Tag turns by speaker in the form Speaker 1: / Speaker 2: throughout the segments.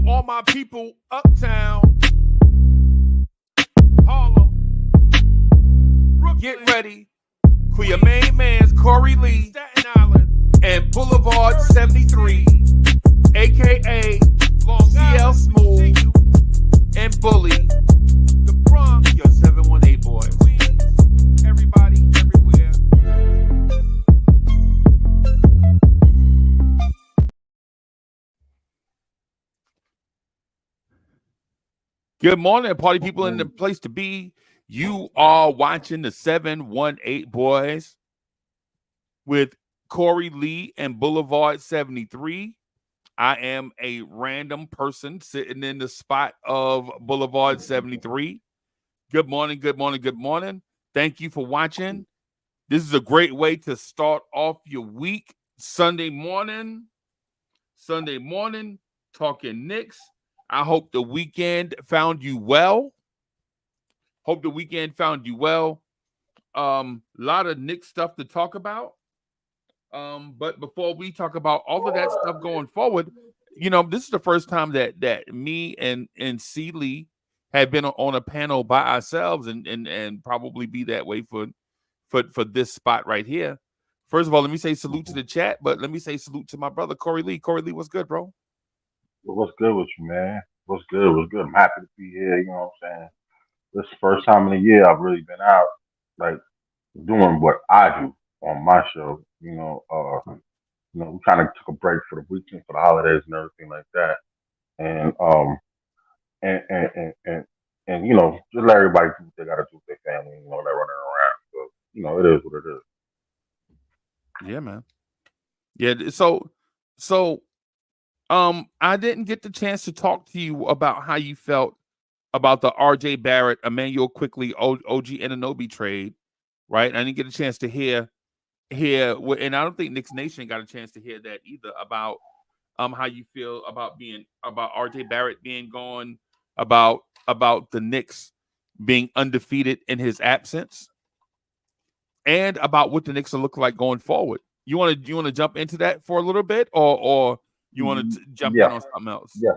Speaker 1: all my people uptown, Harlem, Brooklyn, get ready for your main man's Corey Lee, Staten Island, and Boulevard 73, aka CL Smooth and Bully, the Bronx, your 718 boys. Queens, everybody, everywhere. Good morning, party people in the place to be. You are watching the 718 boys with Corey Lee and Boulevard 73. I am a random person sitting in the spot of Boulevard 73. Good morning, good morning, good morning. Thank you for watching. This is a great way to start off your week. Sunday morning, talking Knicks. I hope the weekend found you well. A lot of Knicks stuff to talk about. But before we talk about all of that stuff going forward, this is the first time that me and Celie have been on a panel by ourselves and probably be that way for this spot right here. First of all, let me say salute to the chat, but let me say salute to my brother Corey Lee. Corey Lee, what's good, bro?
Speaker 2: What's good with you, man? What's good? What's good? I'm happy to be here. You know what I'm saying? This is the first time in a year I've really been out, like doing what I do on my show. We kind of took a break for the weekend, for the holidays, and everything like that. And and just let everybody do what they got to do with their family. They're running around. So it is what it is.
Speaker 1: Yeah, man. Yeah. So I didn't get the chance to talk to you about how you felt about the RJ Barrett, Emmanuel Quickly, OG Anunoby trade, right? I didn't get a chance to hear, and I don't think Knicks Nation got a chance to hear that either about how you feel about RJ Barrett being gone, about the Knicks being undefeated in his absence, and about what the Knicks will look like going forward. You want to jump into that for a little bit, or you want to jump in
Speaker 2: Yeah,
Speaker 1: on something else?
Speaker 2: yeah,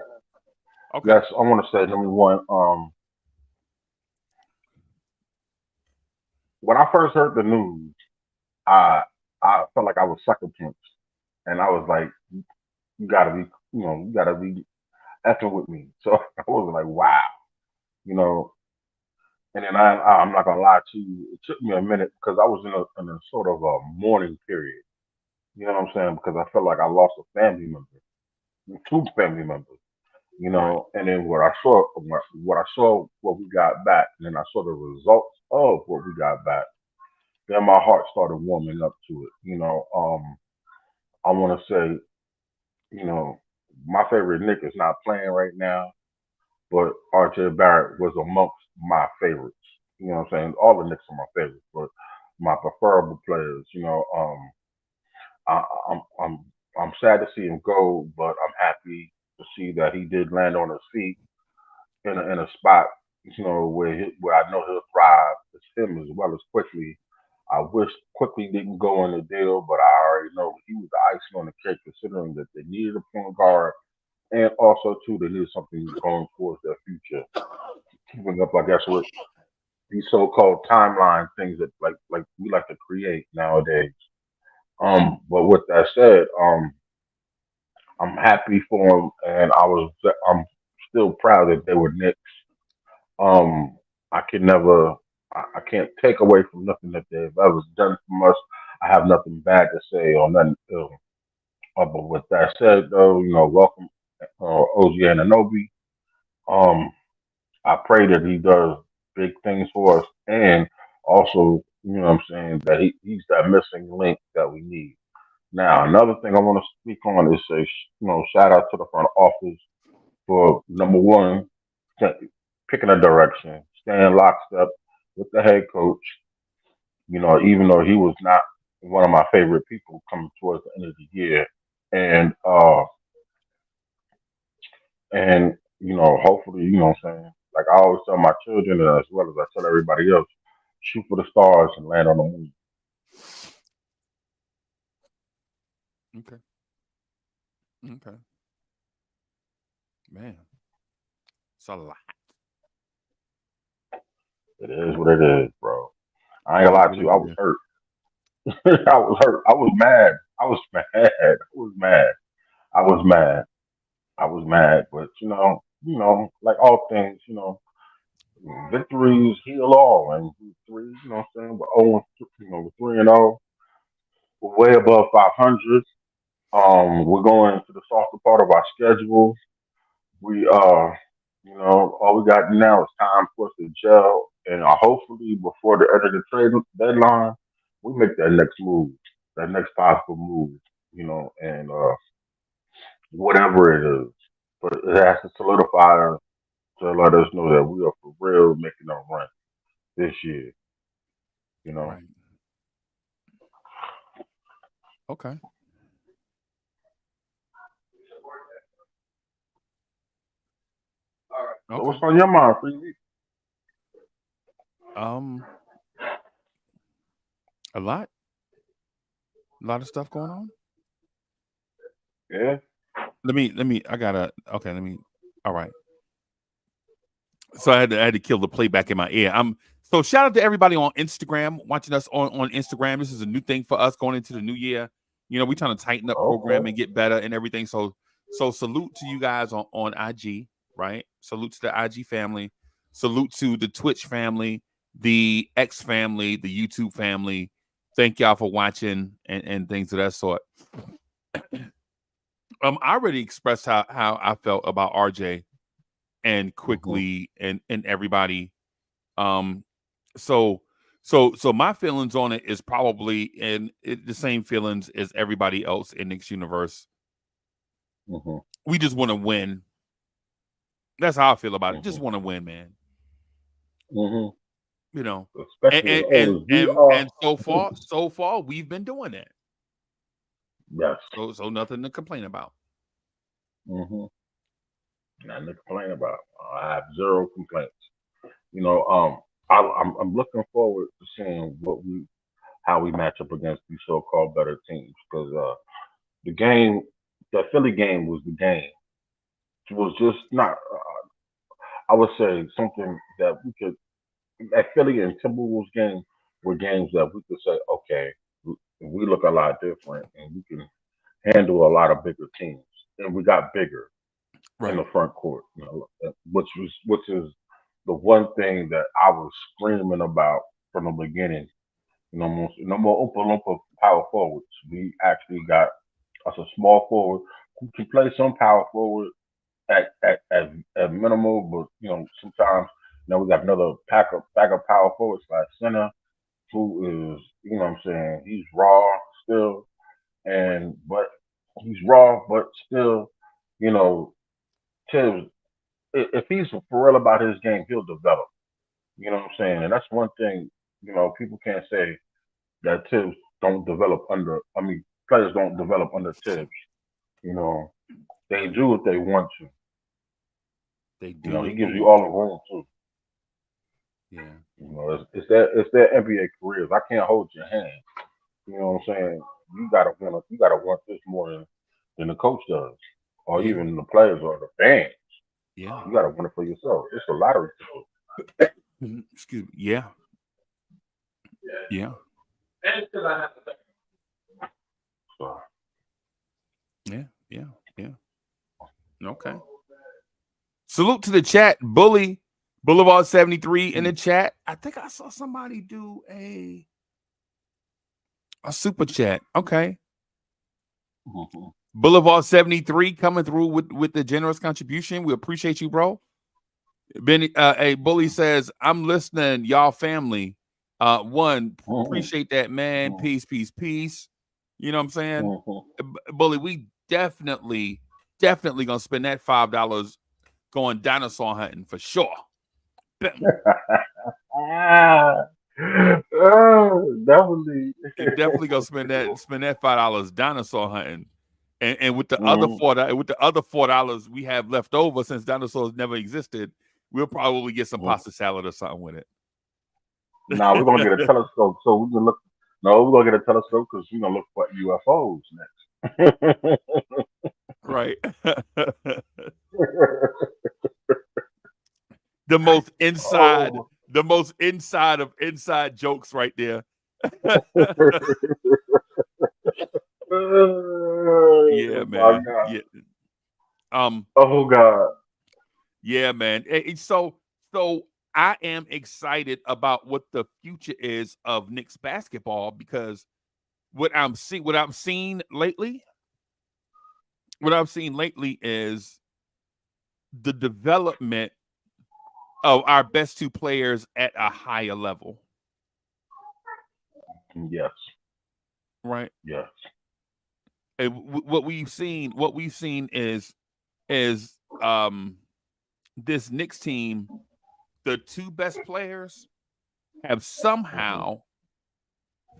Speaker 1: Okay.
Speaker 2: yes. I want to say number one. When I first heard the news, I I felt like I was sucker punched, and I was like, you gotta be, you gotta be effing with me. So I was like, wow, you know. And then I'm not gonna lie to you, it took me a minute because I was in a sort of a mourning period. You know what I'm saying? Because I felt like I lost a family member, two family members.
Speaker 1: Right.
Speaker 2: And then what we got back, and then I saw the results of what we got back. Then my heart started warming up to it. I want to say, you know, my favorite Nick is not playing right now, but RJ Barrett was amongst my favorites. You know what I'm saying? All the Knicks are my favorites, but my preferable players. I, I'm I'm sad to see him go, but I'm happy to see that he did land on his feet in a spot, where I know he'll thrive. It's him as well as Quickly. I wish Quickly didn't go on the deal, but I already know he was the icing on the cake, considering that they needed a point guard, and also too they needed something going towards their future, keeping up, I guess, with these so-called timeline things that like we like to create nowadays. But with that said, I'm happy for them, and I'm still proud that they were Knicks. Um, I can never, I can't take away from nothing that they've ever done for us. I have nothing bad to say or nothing ill. But with that said, though, welcome OG Ananobi. Um, I pray that he does big things for us, and also, what I'm saying, that he's that missing link that we need. Now, another thing I want to speak on is say, shout out to the front office for number one, picking a direction, staying lockstep with the head coach. Even though he was not one of my favorite people coming towards the end of the year, and hopefully, what I'm saying, like I always tell my children, as well as I tell everybody else, shoot for the stars and land on the moon.
Speaker 1: Okay. Okay. Man, it's a lot.
Speaker 2: It is what it is, bro. I ain't
Speaker 1: It
Speaker 2: gonna
Speaker 1: is
Speaker 2: lie
Speaker 1: what
Speaker 2: to you.
Speaker 1: it
Speaker 2: I was
Speaker 1: is.
Speaker 2: hurt. I was hurt. I was mad. I was mad. I was mad. I was mad. I was mad. But like all things, victories heal all, and three, what I'm saying, we're 0, we're 3-0, we're way above 500. We're going to the softer part of our schedule. We all we got now is time for us to gel, and hopefully before the end of the trade deadline, we make that next move, that next possible move, and whatever it is. But it has to solidify us to let us know that we are for real making a run this year. You know.
Speaker 1: Right. Okay.
Speaker 2: So
Speaker 1: Okay.
Speaker 2: what's on your mind, Freezy?
Speaker 1: Um, a lot of stuff going on.
Speaker 2: Yeah.
Speaker 1: Let me. I gotta. Okay. Let me. All right. So I had to kill the playback in my ear. So shout out to everybody on Instagram watching us on Instagram. This is a new thing for us going into the new year. We're trying to tighten up program
Speaker 2: Okay.
Speaker 1: and get better and everything. So salute to you guys on IG, right? Salute to the IG family. Salute to the Twitch family, the X family, the YouTube family. Thank y'all for watching and things of that sort. I already expressed how I felt about RJ and
Speaker 2: Mhm.
Speaker 1: quickly and everybody. Um, so my feelings on it is probably the same feelings as everybody else in Knicks universe.
Speaker 2: Mhm.
Speaker 1: We just want to win. That's how I feel about it. Just
Speaker 2: Mhm.
Speaker 1: want to win, man.
Speaker 2: Mhm.
Speaker 1: You know, and
Speaker 2: Especially as
Speaker 1: and
Speaker 2: old
Speaker 1: and
Speaker 2: as we
Speaker 1: and,
Speaker 2: are.
Speaker 1: and so far we've been doing that.
Speaker 2: Yes.
Speaker 1: So nothing to complain about.
Speaker 2: Mhm. Nothing to complain about. I have zero complaints. I'm looking forward to seeing how we match up against these so-called better teams because the game, the Philly game was the game. It was just not. I would say something that we could. That Philly and Timberwolves game were games that we could say, okay, we look a lot different and we can handle a lot of bigger teams. And we got bigger in
Speaker 1: Right.
Speaker 2: the front court, which is the one thing that I was screaming about from the beginning. No more Oompa Loompa power forwards. We actually got us a small forward who can play some power forward at minimal, but sometimes we got another backup power forward slash center who is what I'm saying, he's raw still,
Speaker 1: Right.
Speaker 2: and but he's raw but still, you know, Tibbs, if he's for real about his game, he'll develop. You know what I'm saying? And that's one thing, people can't say that Tibbs don't develop under I mean, players don't develop under Tibbs. You know, they
Speaker 1: Right.
Speaker 2: do what they want to.
Speaker 1: They do
Speaker 2: He
Speaker 1: what they
Speaker 2: gives you
Speaker 1: want
Speaker 2: all the
Speaker 1: to.
Speaker 2: room too.
Speaker 1: Yeah.
Speaker 2: It's their NBA careers. I can't hold your hand. You know what I'm saying? You gotta want this more than the coach does, or
Speaker 1: Yeah.
Speaker 2: even the players or the fans.
Speaker 1: Yeah.
Speaker 2: You gotta want it for yourself. It's a lottery ticket.
Speaker 1: Excuse me. Yeah. Yeah.
Speaker 2: So
Speaker 1: Yeah. Yeah. Yeah. Okay. Salute to the chat. Bully Boulevard 73 in the chat. I think I saw somebody do a super chat. Okay.
Speaker 2: mhm.
Speaker 1: Boulevard 73 coming through with the generous contribution. We appreciate you, bro. Benny a bully says, I'm listening, y'all family. One,
Speaker 2: Mhm.
Speaker 1: appreciate that, man.
Speaker 2: Mhm.
Speaker 1: Peace, peace, peace. You know what I'm saying?
Speaker 2: Mhm.
Speaker 1: Bully, we definitely gonna spend that $5 going dinosaur hunting for sure.
Speaker 2: Ah, oh, definitely.
Speaker 1: Definitely gonna spend that $5 dinosaur hunting. And with the other
Speaker 2: Mhm.
Speaker 1: $4 we have left over, since dinosaurs never existed, we'll probably get some
Speaker 2: Mhm.
Speaker 1: pasta salad or something with
Speaker 2: Now we're gonna get a
Speaker 1: it.
Speaker 2: telescope so we can look. No, we're gonna get a telescope because we're gonna look for UFOs next.
Speaker 1: Right. the most inside,
Speaker 2: Oh,
Speaker 1: the most inside of inside jokes right there. Yeah,
Speaker 2: oh my
Speaker 1: man.
Speaker 2: God.
Speaker 1: Yeah. Um,
Speaker 2: Oh God.
Speaker 1: yeah, man. So I am excited about what the future is of Knicks basketball because what I'm seeing lately, what I've seen lately is the development of our best two players at a higher level,
Speaker 2: Yes.
Speaker 1: right?
Speaker 2: Yes.
Speaker 1: And what we've seen is this Knicks team, the two best players have
Speaker 2: Hmm.
Speaker 1: somehow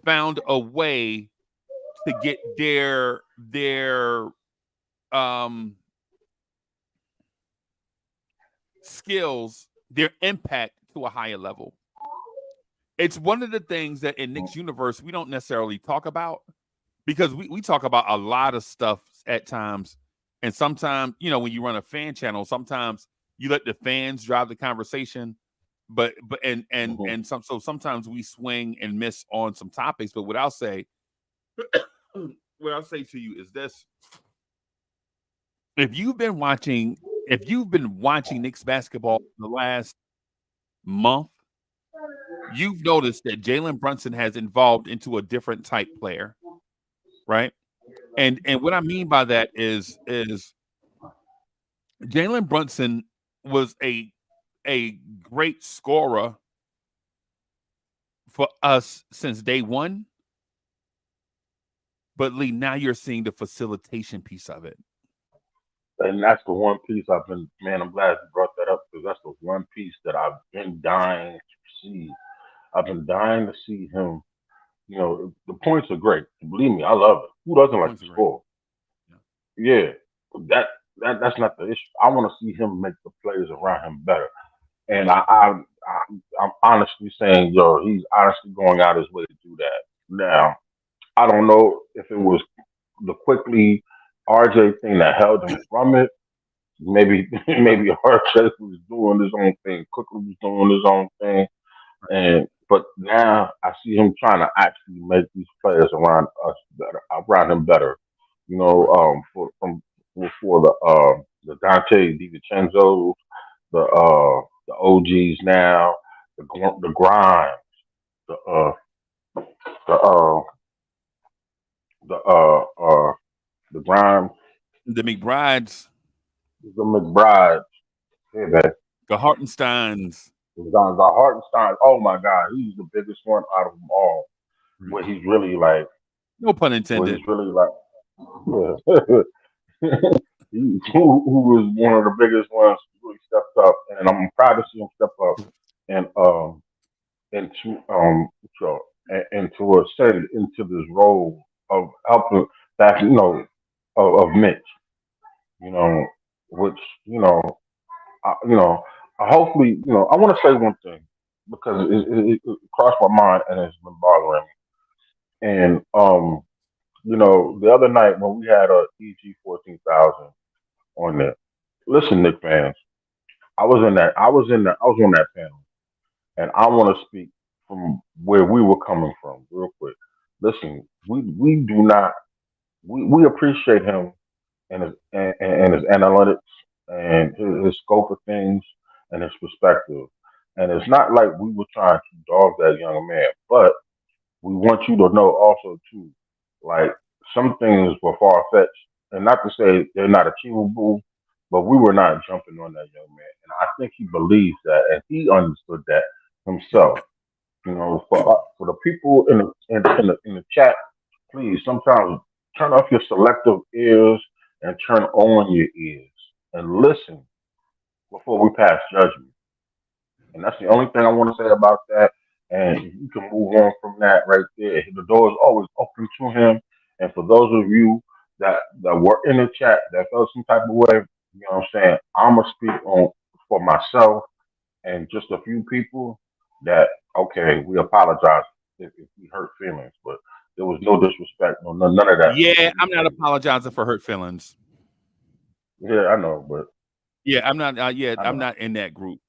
Speaker 1: found a way to get their um skills, their impact to a higher level. It's one of the things that in Nick's universe we don't necessarily talk about because we talk about a lot of stuff at times. And sometimes, when you run a fan channel, sometimes you let the fans drive the conversation. But
Speaker 2: Hmm.
Speaker 1: so sometimes we swing and miss on some topics. But what I'll say to you is this: if you've been watching, if you've been watching Knicks basketball the last month, you've noticed that Jalen Brunson has evolved into a different type player, right? And what I mean by that is Jalen Brunson was a great scorer for us since day one, but Lee, now you're seeing the facilitation piece of it.
Speaker 2: And that's the one piece I've been, man, I'm glad you brought that up because that's the one piece that I've been dying to see. I've been dying to see him. You know, the points are great. Believe me, I love it. Who doesn't like
Speaker 1: Points
Speaker 2: to
Speaker 1: are great.
Speaker 2: score?
Speaker 1: Yeah.
Speaker 2: Yeah, that that's not the issue. I want to see him make the players around him better. And
Speaker 1: Right.
Speaker 2: I'm honestly saying, yo, he's honestly going out his way to do that. Now, I don't know if it was the quickly RJ thing that held him from it. Maybe maybe RJ was doing his own thing. Quickly was doing his own thing. And but now I see him trying to actually make these players around us better, around him better. You know,
Speaker 1: Right.
Speaker 2: for the Dante DiVincenzo, the OGs now, the grind, the uh the the the grind,
Speaker 1: The McBrides,
Speaker 2: the McBride. Yeah, man.
Speaker 1: the Hartensteins.
Speaker 2: The Hartenstein. Oh my God, he's the biggest one out of them all.
Speaker 1: Right.
Speaker 2: Where he's really like,
Speaker 1: No pun
Speaker 2: where
Speaker 1: intended.
Speaker 2: he's really like, yeah. who was one of the biggest ones who really stepped up, and I'm proud to see him step up and into so, into ascend into this role of helping back, of Mitch, you know, which you know, hopefully, I want to say one thing because it crossed my mind and it's been bothering me. And the other night when we had a EG 14,000 on there, listen, Nick fans, I was on that panel, and I want to speak from where we were coming from, real quick. Listen, we do not we appreciate him and his analytics and his scope of things and his perspective. And it's not like we were trying to dog that young man, but we want you to know also too, like some things were far fetched, and not to say they're not achievable, but we were not jumping on that young man, and I think he believes that, and he understood that himself. For the people in the chat, please sometimes turn off your selective ears and turn on your ears and listen before we pass judgment. And that's the only thing I want to say about that. And you can move on from that right there. The door is always open to him. And for those of you that were in the chat that felt some type of way, you know what I'm saying? I'm gonna speak on for myself and just a few people that okay, we apologize if we hurt feelings, but there was no disrespect, none of that
Speaker 1: Yeah,
Speaker 2: what we
Speaker 1: I'm not
Speaker 2: said.
Speaker 1: apologizing for hurt feelings.
Speaker 2: Yeah, I know, but
Speaker 1: Yeah, I'm not. Yeah,
Speaker 2: I
Speaker 1: I'm
Speaker 2: know.
Speaker 1: not in that group.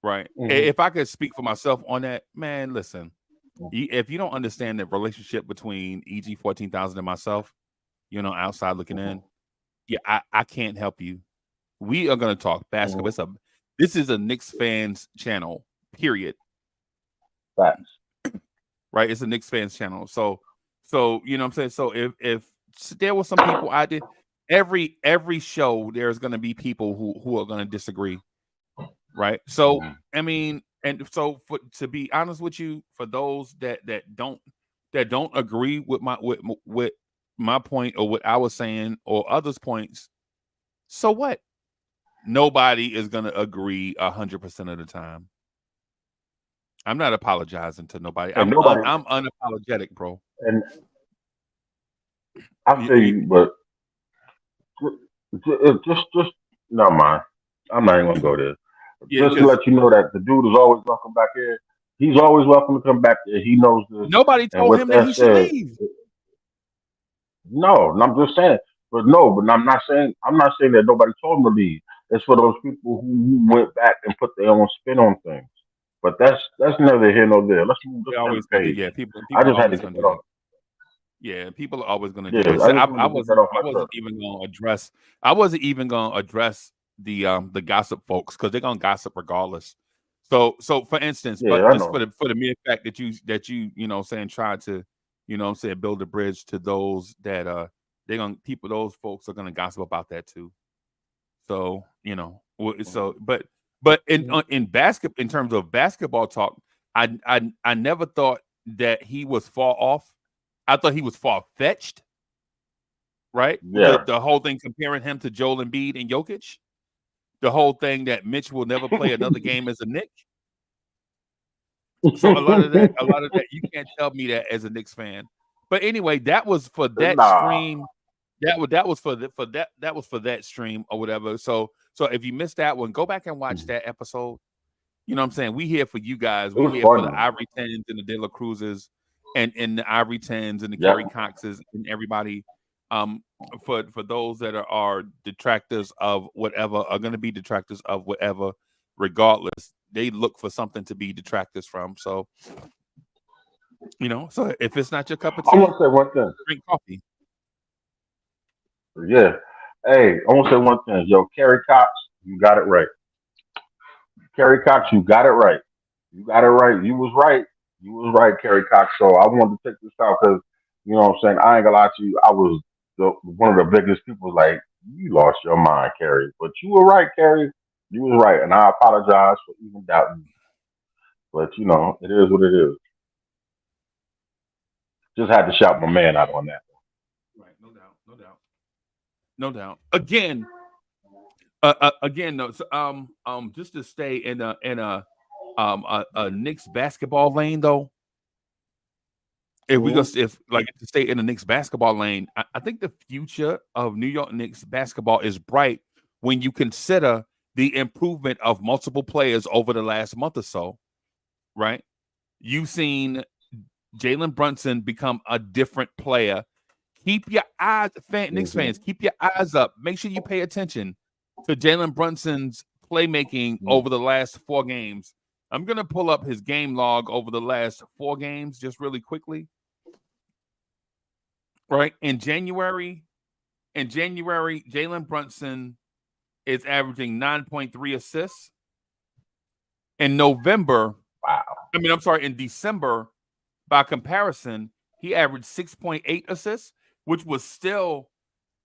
Speaker 1: Right.
Speaker 2: Mm-hmm.
Speaker 1: If I could speak for myself on that, man, listen. If you don't understand the relationship between EG 14,000 and myself, outside looking
Speaker 2: Mm-hmm.
Speaker 1: in, yeah, I can't help you. We are gonna talk basketball.
Speaker 2: Mm-hmm.
Speaker 1: This is a Knicks fans channel. Period.
Speaker 2: Facts.
Speaker 1: Right? It's a Knicks fans channel. So you know what I'm saying. So if there were some people I did every show, there's gonna be people who are gonna disagree. Right. So
Speaker 2: Mm-hmm.
Speaker 1: I mean, and so to be honest with you, for those that don't agree with my point or what I was saying or others' points, so what? Nobody is gonna agree 100% of the time. I'm not apologizing to nobody.
Speaker 2: And
Speaker 1: I'm
Speaker 2: nobody,
Speaker 1: I'm unapologetic, bro.
Speaker 2: and I
Speaker 1: You,
Speaker 2: feel
Speaker 1: you,
Speaker 2: you, but just never mind. I'm not even gonna go there.
Speaker 1: yeah,
Speaker 2: Just to
Speaker 1: because
Speaker 2: let you know that the dude is always welcome back here. He's always welcome to come back here. He knows this.
Speaker 1: nobody
Speaker 2: And
Speaker 1: told
Speaker 2: with
Speaker 1: him that
Speaker 2: that
Speaker 1: he should
Speaker 2: said,
Speaker 1: leave.
Speaker 2: no, and I'm just saying. But no, but I'm not saying that nobody told him to leave. It's for those people who went back and put their own spin on things. But that's neither here nor there. Let's move to
Speaker 1: They're
Speaker 2: the next
Speaker 1: always gonna do,
Speaker 2: page.
Speaker 1: yeah. People
Speaker 2: I
Speaker 1: people are
Speaker 2: just had to
Speaker 1: always
Speaker 2: get
Speaker 1: gonna
Speaker 2: that
Speaker 1: do that.
Speaker 2: off.
Speaker 1: Yeah, people are always gonna do
Speaker 2: Yeah,
Speaker 1: that.
Speaker 2: I
Speaker 1: So
Speaker 2: just
Speaker 1: I
Speaker 2: wanted to get that
Speaker 1: wasn't
Speaker 2: off
Speaker 1: I
Speaker 2: my
Speaker 1: wasn't
Speaker 2: chest.
Speaker 1: even gonna address I wasn't even gonna address the gossip folks because they're gonna gossip regardless. So for instance,
Speaker 2: Yeah,
Speaker 1: but
Speaker 2: I
Speaker 1: just
Speaker 2: know.
Speaker 1: for the mere fact that you saying try to saying build a bridge to those that they're gonna people those folks are gonna gossip about that too. So
Speaker 2: Mhm.
Speaker 1: but in basket in terms of basketball talk, I never thought that he was far off. I thought he was far fetched, right? The
Speaker 2: Yeah.
Speaker 1: the whole thing comparing him to Joel Embiid and Jokic, the whole thing that Mitch will never play another game as a Knick. So a lot of that you can't tell me that as a Knicks fan. But anyway, that was for that
Speaker 2: Nah.
Speaker 1: stream. That was for that stream or whatever. So if you missed that one, go back and watch
Speaker 2: Mhm.
Speaker 1: that episode. You know what I'm saying? We here for you guys.
Speaker 2: It
Speaker 1: We
Speaker 2: was
Speaker 1: here for
Speaker 2: fun
Speaker 1: the
Speaker 2: though.
Speaker 1: Ivory Tens and the De La Cruzes and the Ivory Tens and the
Speaker 2: Yep.
Speaker 1: Kerry Coxes and everybody. Um, for those that are detractors of whatever are going to be detractors of whatever, regardless, they look for something to be detractors from. So so if it's not your cup of
Speaker 2: I want
Speaker 1: tea,
Speaker 2: to say one thing.
Speaker 1: drink coffee.
Speaker 2: Yeah. Hey, I want to say one thing. Yo, Kerry Cox, you got it right. Kerry Cox, you got it right. You got it right. You was right. You was right, Kerry Cox. So I wanted to take this out because, you know what I'm saying? I ain't gonna lie to you. I was one of the biggest people like, you lost your mind, Kerry. But you were right, Kerry. You was right. And I apologize for even doubting you. But, it is what it is. Just had to shout my man out on that.
Speaker 1: Right, no doubt, no doubt, no doubt. Again, no. So, just to stay in a Knicks basketball lane though. If we go,
Speaker 2: Mm-hmm.
Speaker 1: if like to stay in the Knicks basketball lane, I think the future of New York Knicks basketball is bright when you consider the improvement of multiple players over the last month or so. Right, you've seen Jalen Brunson become a different player. Keep your eyes, Knicks fans,
Speaker 2: Mm-hmm.
Speaker 1: keep your eyes up. Make sure you pay attention to Jalen Brunson's playmaking
Speaker 2: Mm-hmm.
Speaker 1: over the last 4 games. I'm gonna pull up his game log over the last 4 games just really quickly. Right in January, Jalen Brunson is averaging 9.3 assists. In November,
Speaker 2: Wow.
Speaker 1: I mean, I'm sorry, in December, by comparison, he averaged 6.8 assists, which was still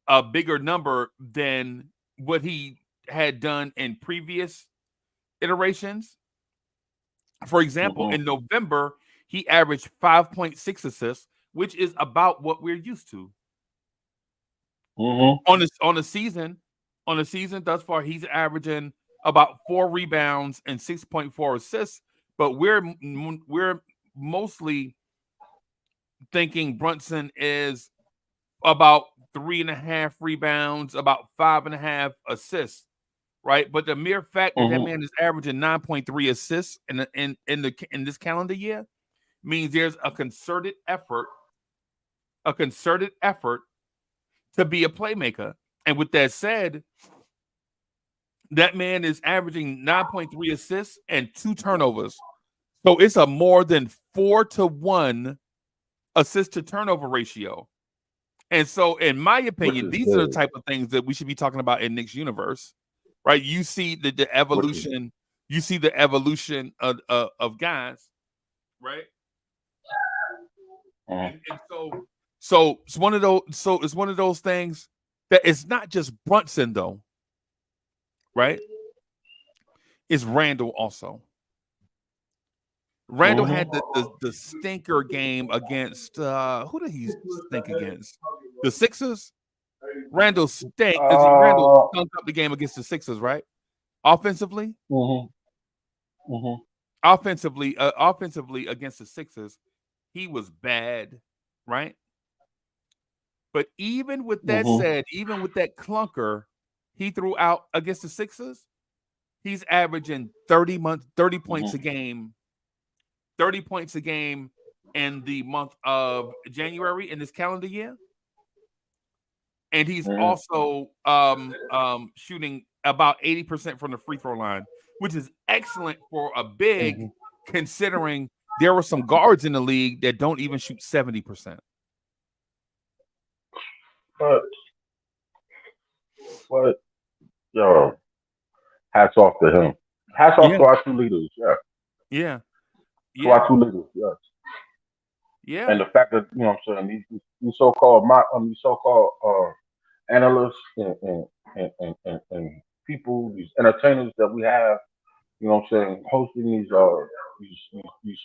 Speaker 1: a bigger number than what he had done in previous iterations. For example,
Speaker 2: Mm-hmm.
Speaker 1: in November, he averaged 5.6 assists, which is about what we're used to.
Speaker 2: Mm-hmm.
Speaker 1: On the season thus far, he's averaging about 4 rebounds and 6.4 assists. But we're mostly thinking Brunson is about 3.5 rebounds, about 5.5 assists, right? But the mere fact that that
Speaker 2: Mm-hmm.
Speaker 1: man is averaging 9.3 assists in this calendar year means there's a concerted effort to be a playmaker. And with that said, that man is averaging 9.3 assists and 2 turnovers. So it's a more than 4-to-1 assist to turnover ratio. And so, in my opinion, these are the type of things that we should be talking about in Knicks universe, right? You see the evolution. You see the evolution of guys, right? And so it's one of those. So it's one of those things that it's not just Brunson though, right? It's Randall also. Randall had the stinker game against who did he stink against? The Sixers. Randall Randall stunk up the game against the Sixers, right? Offensively, offensively against the Sixers, he was bad, right? But even with that said, even with that clunker he threw out against the Sixers, he's averaging 30 points a game. 30 points a game in the month of January in this calendar year. And he's also shooting about 80% from the free throw line, which is excellent for a big, considering there were some guards in the league that don't even shoot 70%.
Speaker 2: But yo, hats off to him. Hats off to our two leaders.
Speaker 1: Yeah.
Speaker 2: To our two leaders. Yes.
Speaker 1: Yeah.
Speaker 2: And the fact that you know what I'm saying these so-called analysts and people, these entertainers that we have, you know what I'm saying, hosting these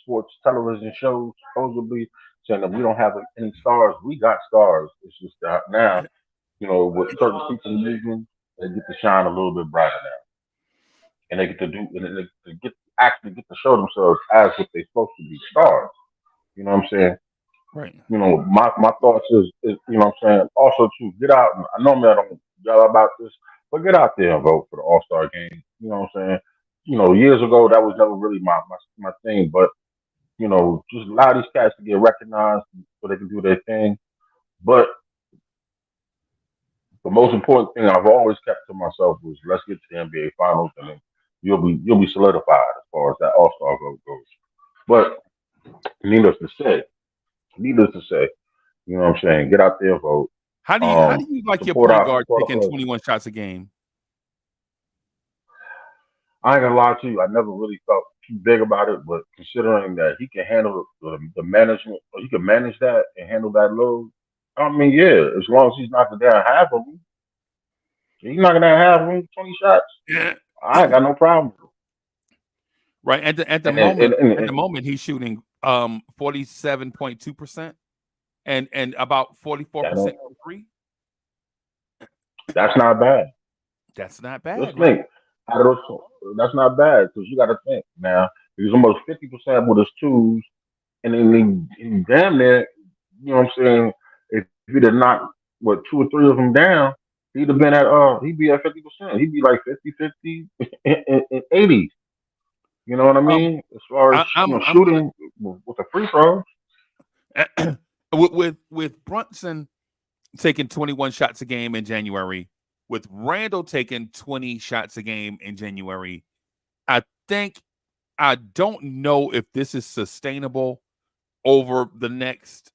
Speaker 2: sports television shows, supposedly saying that we don't have any stars. We got stars. It's just that now, you know, with certain people moving, they get to shine a little bit brighter now, and they get to get to show themselves as what they're supposed to be, stars. You know what I'm saying?
Speaker 1: Right.
Speaker 2: You know, my thoughts is you know what I'm saying. Also, to get out. I normally I don't yell about this, but get out there and vote for the All-Star game. You know what I'm saying? You know, years ago that was never really my thing, but you know, just allow these cats to get recognized so they can do their thing. But the most important thing I've always kept to myself was let's get to the NBA Finals, and then you'll be solidified as far as that All-Star vote goes. But needless to say, you know what I'm saying, get out there, vote.
Speaker 1: How do you like your point guard taking 21 shots a game?
Speaker 2: I ain't gonna lie to you, I never really felt too big about it, but considering that he can handle the management, or he can manage that and handle that load, I mean, yeah, as long as he's knocking down half of them, he's knocking down half of them, 20 shots.
Speaker 1: Yeah.
Speaker 2: I ain't got no problem.
Speaker 1: Right at the moment he's shooting 47.2% and about 44% from three.
Speaker 2: That's not bad.
Speaker 1: That's not bad.
Speaker 2: Let's think. That's not bad because you got to think now. He's almost 50% with his twos, and then he damn near, you know what I'm saying. If he'd have knocked 2 or 3 of them down, he'd have been he'd be at 50%. He'd be like 50-50 and 80. You know what I mean? As far as shooting with the free throws.
Speaker 1: with Brunson taking 21 shots a game in January, with Randall taking 20 shots a game in January, I don't know if this is sustainable over the next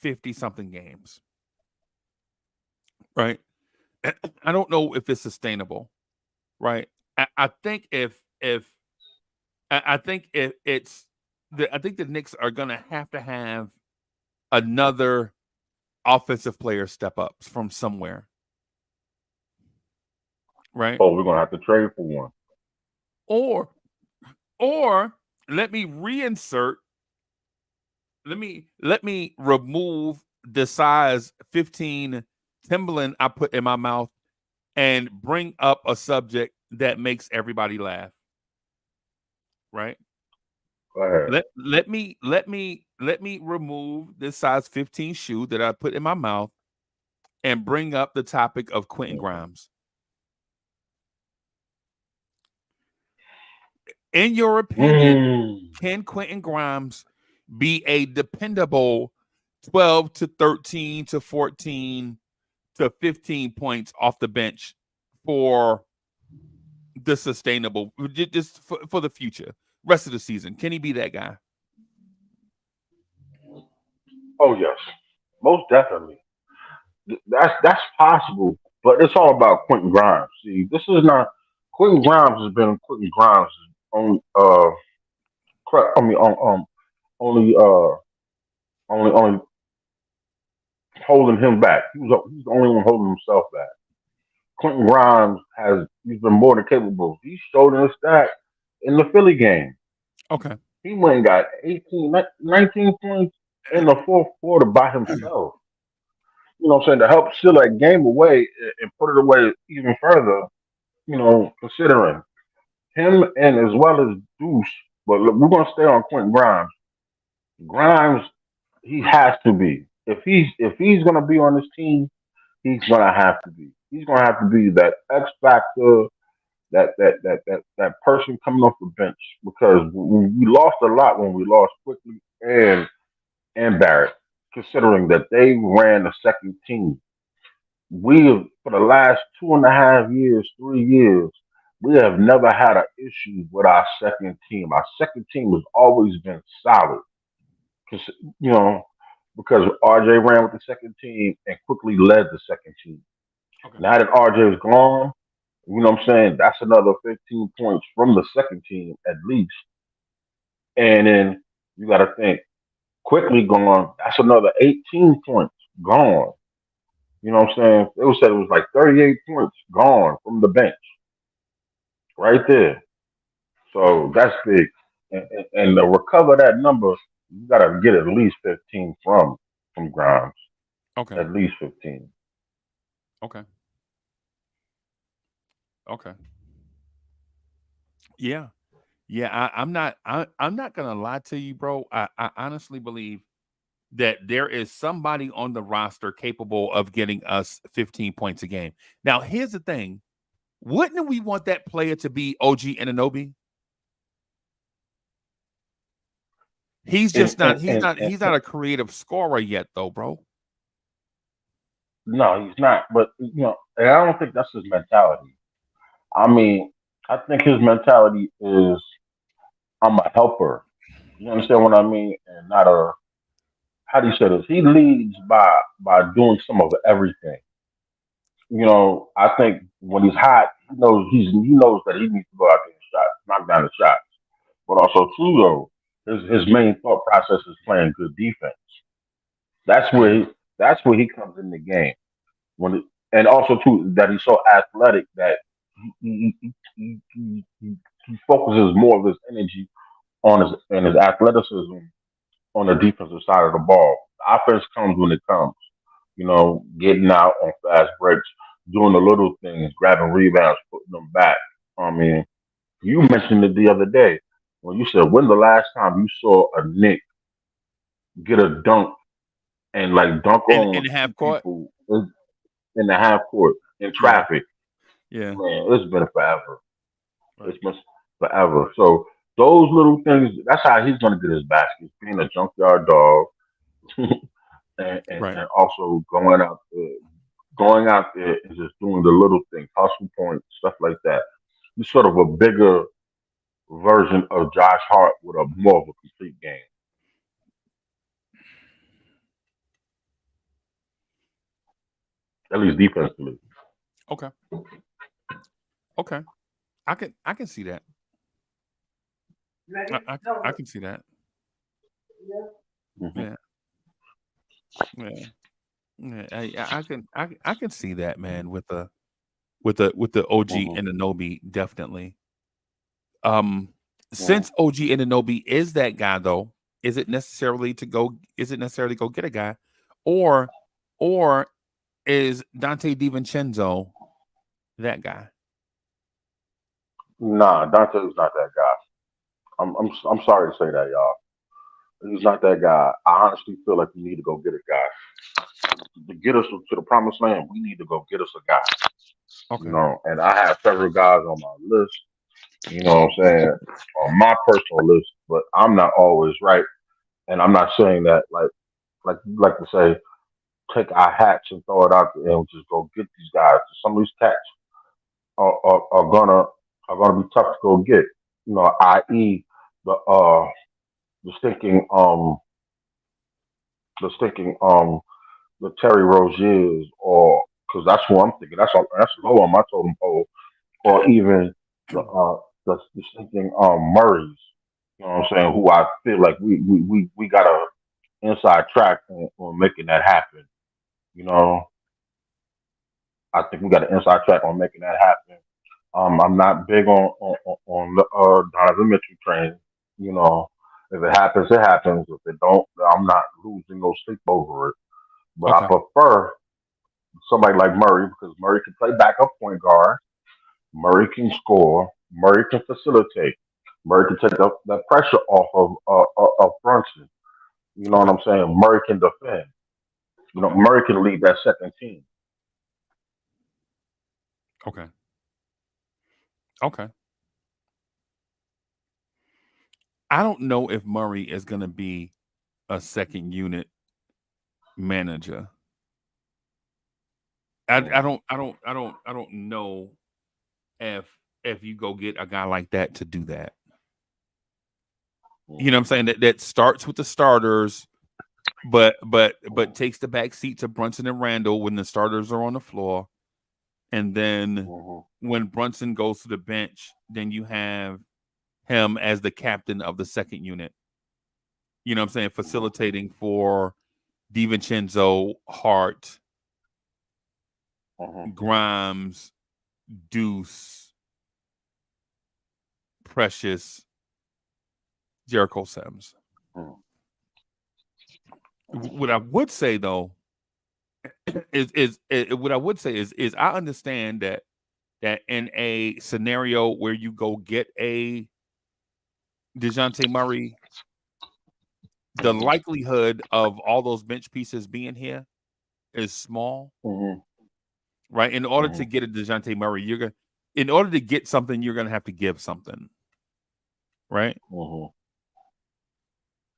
Speaker 1: 50-something games. Right? I don't know if it's sustainable. Right? I think the Knicks are gonna have to have another offensive player step up from somewhere. Right?
Speaker 2: Oh, we're gonna have to trade for one.
Speaker 1: Or let me reinsert. Let me remove the size 15 Timberland I put in my mouth and bring up a subject that makes everybody laugh. Right?
Speaker 2: Go ahead.
Speaker 1: Let me remove this size 15 shoe that I put in my mouth and bring up the topic of Quentin Grimes. In your opinion, can Quentin Grimes be a dependable 12 to 13 to 14 to 15 points off the bench for the sustainable, just for the future, rest of the season? Can he be that guy?
Speaker 2: Oh yes, most definitely. That's possible, but it's all about Quentin Grimes. See, this is not Quentin Grimes has been Quentin Grimes on I mean only only holding him back. He's the only one holding himself back. Quentin Grimes he's been more than capable. He showed us that in the Philly game.
Speaker 1: Okay.
Speaker 2: He went and got 19 points in the fourth quarter by himself. You know what I'm saying? To help seal that game away and put it away even further, considering him and as well as Deuce. But look, we're gonna stay on Quentin Grimes. Grimes, he has to be. If he's gonna be on this team, he's gonna have to be. He's gonna have to be that X factor, that person coming off the bench because we lost a lot when we lost quickly and Barrett, considering that they ran the second team. For the last 2.5 years, 3 years, we have never had an issue with our second team. Our second team has always been solid, because you know because RJ ran with the second team and quickly led the second team.
Speaker 1: Okay.
Speaker 2: Now that RJ is gone, you know what I'm saying? That's another 15 points from the second team at least. And then you got to think quickly gone. That's another 18 points gone. You know what I'm saying? It was said it was like 38 points gone from the bench right there. So that's big. And to recover that number, you got to get at least 15 from Grimes.
Speaker 1: Okay.
Speaker 2: At least 15.
Speaker 1: Okay. Okay. Yeah. Yeah. I'm not gonna lie to you, bro. I honestly believe that there is somebody on the roster capable of getting us 15 points a game. Now, here's the thing. Wouldn't we want that player to be OG Ananobi? He's
Speaker 2: And,
Speaker 1: just
Speaker 2: and,
Speaker 1: not he's
Speaker 2: and,
Speaker 1: not
Speaker 2: and,
Speaker 1: he's not a creative scorer yet though, bro.
Speaker 2: no, he's not. But and I don't think that's his mentality. I mean, I think his mentality is I'm a helper. You understand what I mean? And not a how do you say this? He leads by doing some of everything. I think when he's hot, he knows that he needs to go out there and knock down the shots. But also too though, his main thought process is playing good defense. That's where
Speaker 1: Yeah.
Speaker 2: he comes in the game. And also too that he's so athletic that he focuses more of his energy on his athleticism on the defensive side of the ball. The offense comes when it comes. Getting out on fast breaks, doing the little things, grabbing rebounds, putting them back. I mean, you mentioned it the other day when you said when the last time you saw a Nick get a dunk and like dunk
Speaker 1: In
Speaker 2: on
Speaker 1: the
Speaker 2: two
Speaker 1: half court.
Speaker 2: people in the half court in
Speaker 1: Yeah.
Speaker 2: traffic.
Speaker 1: Yeah.
Speaker 2: Man, it's been forever.
Speaker 1: Right.
Speaker 2: It's been forever. So those little things, that's how he's gonna get his baskets, being a junkyard dog,
Speaker 1: Right.
Speaker 2: and also going out there and just doing the little things, hustle points, stuff like that. He's sort of a bigger version of Josh Hart with a more of a complete game. At least defensively.
Speaker 1: Okay. Okay. I can see that. I can see that.
Speaker 2: Hmm.
Speaker 1: Yeah. Yeah. Yeah. I can see that, man, with the OG
Speaker 2: Hmm.
Speaker 1: and Anobi, definitely. Um,
Speaker 2: Hmm.
Speaker 1: since OG Ananobi is that guy, though, is it necessarily go get a guy, or or is Dante DiVincenzo that guy?
Speaker 2: Nah, Dante's not that guy. I'm sorry to say that, y'all. He's not that guy. I honestly feel like we need to go get a guy to get us to the promised land. We need to go get us a guy.
Speaker 1: Okay.
Speaker 2: And I have several guys on my list. You know what I'm saying, on my personal list, but I'm not always right. And I'm not saying that like you like to say. take our hats and throw it out there and just go get these guys. Some of these cats are gonna be tough to go get. I.e. the the stinking the stinking the Terry Roziers, or because that's what I'm thinking. That's low on my totem pole, or even the stinking Murrays. You know what I'm saying? Who I feel like we got a inside track on making that happen. You know, I think we got an inside track on making that happen. I'm not big on the Donovan Mitchell train. You know, if it happens, it happens. If it don't, I'm not losing no sleep over it. But I
Speaker 1: Okay.
Speaker 2: prefer somebody like Murray because Murray can play backup point guard. Murray can score. Murray can facilitate. Murray can take the pressure off of Brunson. You know what
Speaker 1: Okay.
Speaker 2: I'm saying? Murray can defend.
Speaker 1: Okay.
Speaker 2: Murray can lead that second team.
Speaker 1: Okay. Okay. I don't know if Murray is going to be a second unit manager.
Speaker 2: Mm,
Speaker 1: I don't know if you go get a guy like that to do that. You know what I'm
Speaker 2: mm,
Speaker 1: saying? That starts with the starters, but
Speaker 2: mm,
Speaker 1: takes the back seat to Brunson and Randall when the starters are on the floor, and then
Speaker 2: mm,
Speaker 1: when Brunson goes to the bench, then you have him as the captain of the second unit. You know what I'm saying?
Speaker 2: mm,
Speaker 1: Facilitating for DiVincenzo, Hart,
Speaker 2: mm,
Speaker 1: Grimes, Deuce, Precious, Jericho Sims.
Speaker 2: mm,
Speaker 1: What I would say though is what I would say is I understand that in a scenario where you go get a DeJounte Murray, the
Speaker 2: mm,
Speaker 1: likelihood of all those bench pieces being here is small,
Speaker 2: mm,
Speaker 1: right? In order to
Speaker 2: mm,
Speaker 1: get a DeJounte Murray, in order to get something, you're gonna have to give something, right?
Speaker 2: mm,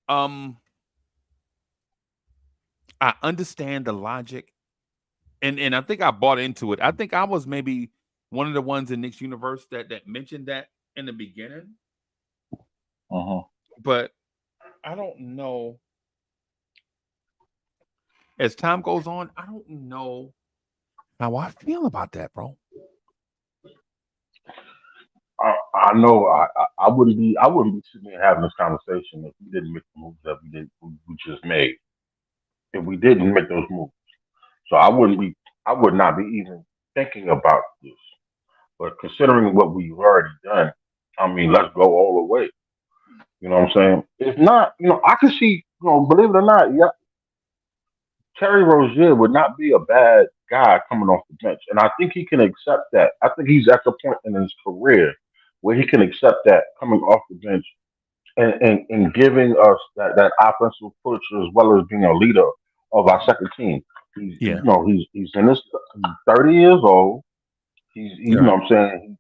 Speaker 1: Um, I understand the logic, and I think I bought into it. I think I was maybe one of the ones in Knicks universe that mentioned that in the beginning,
Speaker 2: mm.
Speaker 1: but I don't know. As time goes on, I don't know how I feel about that, bro.
Speaker 2: I know I wouldn't be sitting here having this conversation if we didn't make the moves that we just made. If we didn't make those moves. So I would not be even thinking about this. But considering what we've already done, I mean, let's go all the way. You know what I'm saying? If not, I can see, believe it or not, yeah, Terry Rozier would not be a bad guy coming off the bench. And I think he can accept that. I think he's at the point in his career where he can accept that coming off the bench and giving us that offensive push as well as being a leader of our second team. He's
Speaker 1: Yeah,
Speaker 2: he's in his he's 30 years old. You
Speaker 1: you're
Speaker 2: know
Speaker 1: right.
Speaker 2: what I'm saying,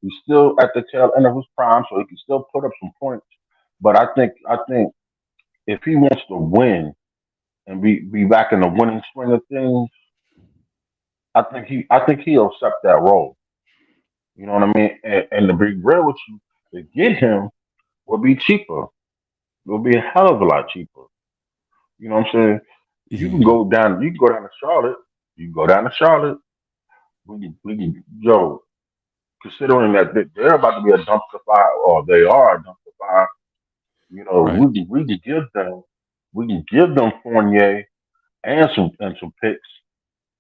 Speaker 2: he's still at the tail end of his prime, so he can still put up some points. But I think if he wants to win and be back in the winning swing of things, I think he'll accept that role. You know what I mean? And to be real with you, to get him will be cheaper. It'll be a hell of a lot cheaper. You know what I'm saying?
Speaker 1: Yeah,
Speaker 2: You can go down to Charlotte. You can go down to Charlotte. We can, Joe, considering that they're about to be a dumpster fire, or they are a dumpster fire,
Speaker 1: right.
Speaker 2: we can give them Fournier and some picks